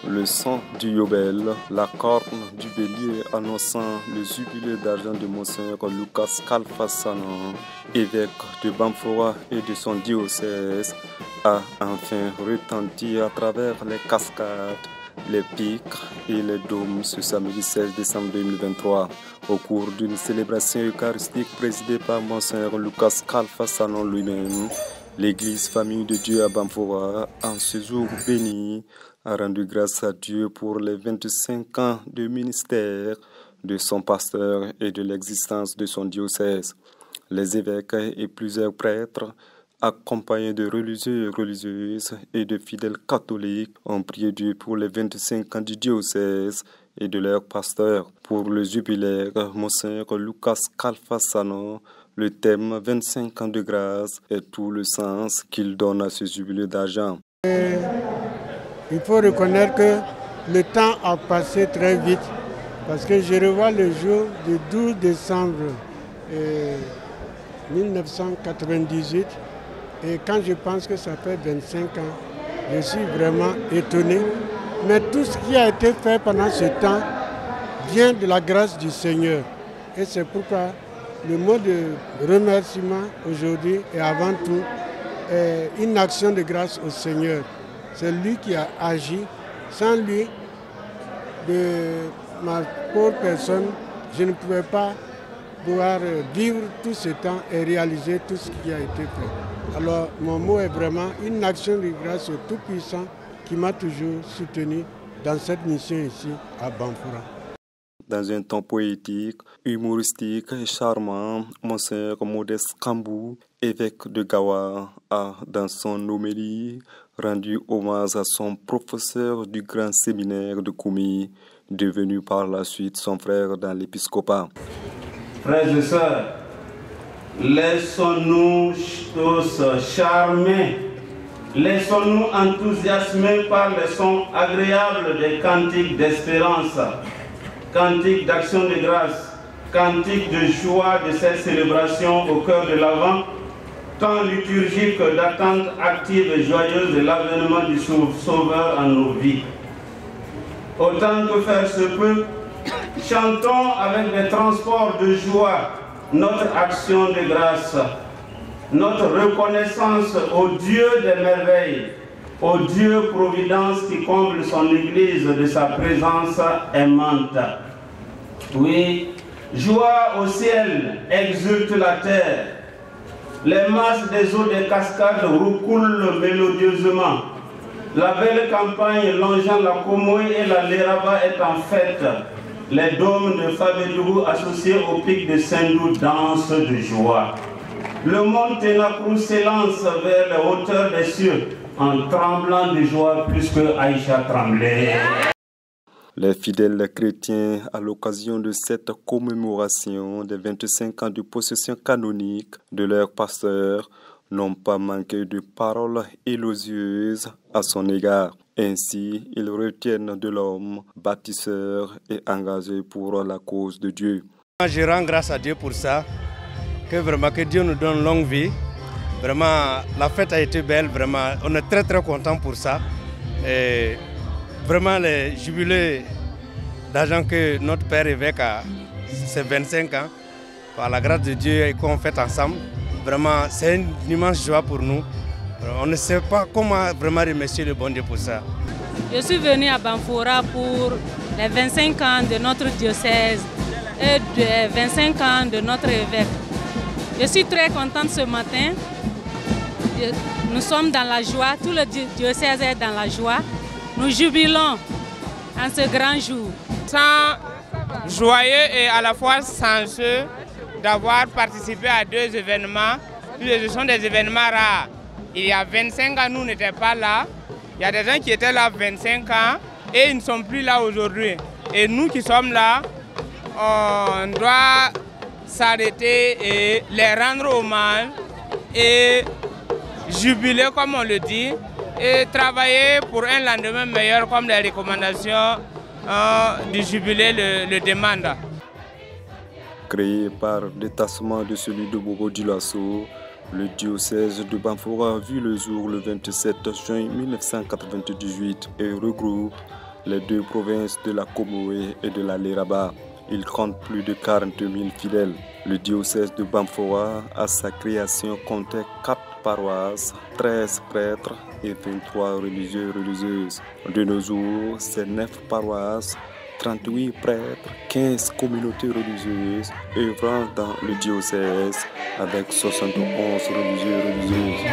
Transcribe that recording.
le sang du Yobel, la corne du bélier annonçant le jubilé d'argent de Monseigneur Lucas Kalfasanon, évêque de Bamfoura et de son diocèse, a enfin retenti à travers les cascades, les pics et les dômes ce samedi 16 décembre 2023 au cours d'une célébration eucharistique présidée par Monseigneur Lucas Kalfasanon lui-même. L'église Famille de Dieu à Bamfoura, en ce jour béni, a rendu grâce à Dieu pour les 25 ans de ministère de son pasteur et de l'existence de son diocèse. Les évêques et plusieurs prêtres, accompagnés de religieux et religieuses et de fidèles catholiques, ont prié Dieu pour les 25 ans du diocèse et de leur pasteur. Pour le jubilaire, Monseigneur Lucas Kalfasanon, le thème 25 ans de grâce et tout le sens qu'il donne à ce jubilé d'argent. Il faut reconnaître que le temps a passé très vite parce que je revois le jour du 12 décembre 1998 et quand je pense que ça fait 25 ans, je suis vraiment étonné. Mais tout ce qui a été fait pendant ce temps vient de la grâce du Seigneur. Et c'est pourquoi le mot de remerciement aujourd'hui et avant tout est une action de grâce au Seigneur. C'est lui qui a agi. Sans lui, de ma pauvre personne, je ne pouvais pas pouvoir vivre tout ce temps et réaliser tout ce qui a été fait. Alors mon mot est vraiment une action de grâce au Tout-Puissant qui m'a toujours soutenu dans cette mission ici à Bamfoura. Dans un ton poétique, humoristique et charmant, Monseigneur Modeste Kambou, évêque de Gawa, a, dans son homélie, rendu hommage à son professeur du grand séminaire de Koumi, devenu par la suite son frère dans l'épiscopat. Frères et sœurs, laissons-nous tous charmer, laissons-nous enthousiasmer par les sons agréables des cantiques d'espérance, cantique d'action de grâce, cantique de joie de cette célébration au cœur de l'Avent, temps liturgique d'attente active et joyeuse de l'avènement du Sauveur en nos vies. Autant que faire se peut, chantons avec des transports de joie notre action de grâce, notre reconnaissance au Dieu des merveilles, au Dieu Providence qui comble son Église de sa présence aimante. Oui, joie au ciel, exulte la terre. Les masses des eaux des cascades recoulent mélodieusement. La belle campagne longeant la Komoy et la Léraba est en fête. Les dômes de Fabédougou associés au pic de Sindou dansent de joie. Le mont Ténakrou s'élance vers les hauteurs des cieux, en tremblant de joie plus que Aïcha tremblait. Les fidèles chrétiens, à l'occasion de cette commémoration des 25 ans de possession canonique de leur pasteur, n'ont pas manqué de paroles élogieuses à son égard. Ainsi, ils retiennent de l'homme bâtisseur et engagé pour la cause de Dieu. Je rends grâce à Dieu pour ça, que Dieu nous donne longue vie. Vraiment, la fête a été belle, vraiment, on est très content pour ça. Et vraiment, les jubilés d'argent que notre père évêque a, c'est 25 ans, par la grâce de Dieu et qu'on fait ensemble, vraiment, c'est une immense joie pour nous. On ne sait pas comment vraiment remercier le bon Dieu pour ça. Je suis venue à Bamfoura pour les 25 ans de notre diocèse et les 25 ans de notre évêque. Je suis très contente ce matin. Nous sommes dans la joie, tout le diocèse est dans la joie. Nous jubilons en ce grand jour. Joyeux et à la fois chanceux d'avoir participé à deux événements. Ce sont des événements rares. Il y a 25 ans, nous n'étions pas là. Il y a des gens qui étaient là 25 ans et ils ne sont plus là aujourd'hui. Et nous qui sommes là, on doit s'arrêter et les rendre hommage et jubiler comme on le dit et travailler pour un lendemain meilleur comme les recommandations du jubilé le demandent. Créé par détachement de celui de Bobo-Dioulasso, le diocèse de Bamfoura a vu le jour le 27 juin 1998 et regroupe les deux provinces de la Comoé et de la Léraba. Il compte plus de 42 000 fidèles. Le diocèse de Bamfora, à sa création, comptait 4 paroisses, 13 prêtres et 23 religieux et religieuses. De nos jours, c'est 9 paroisses, 38 prêtres, 15 communautés religieuses œuvrant dans le diocèse avec 71 religieux et religieuses.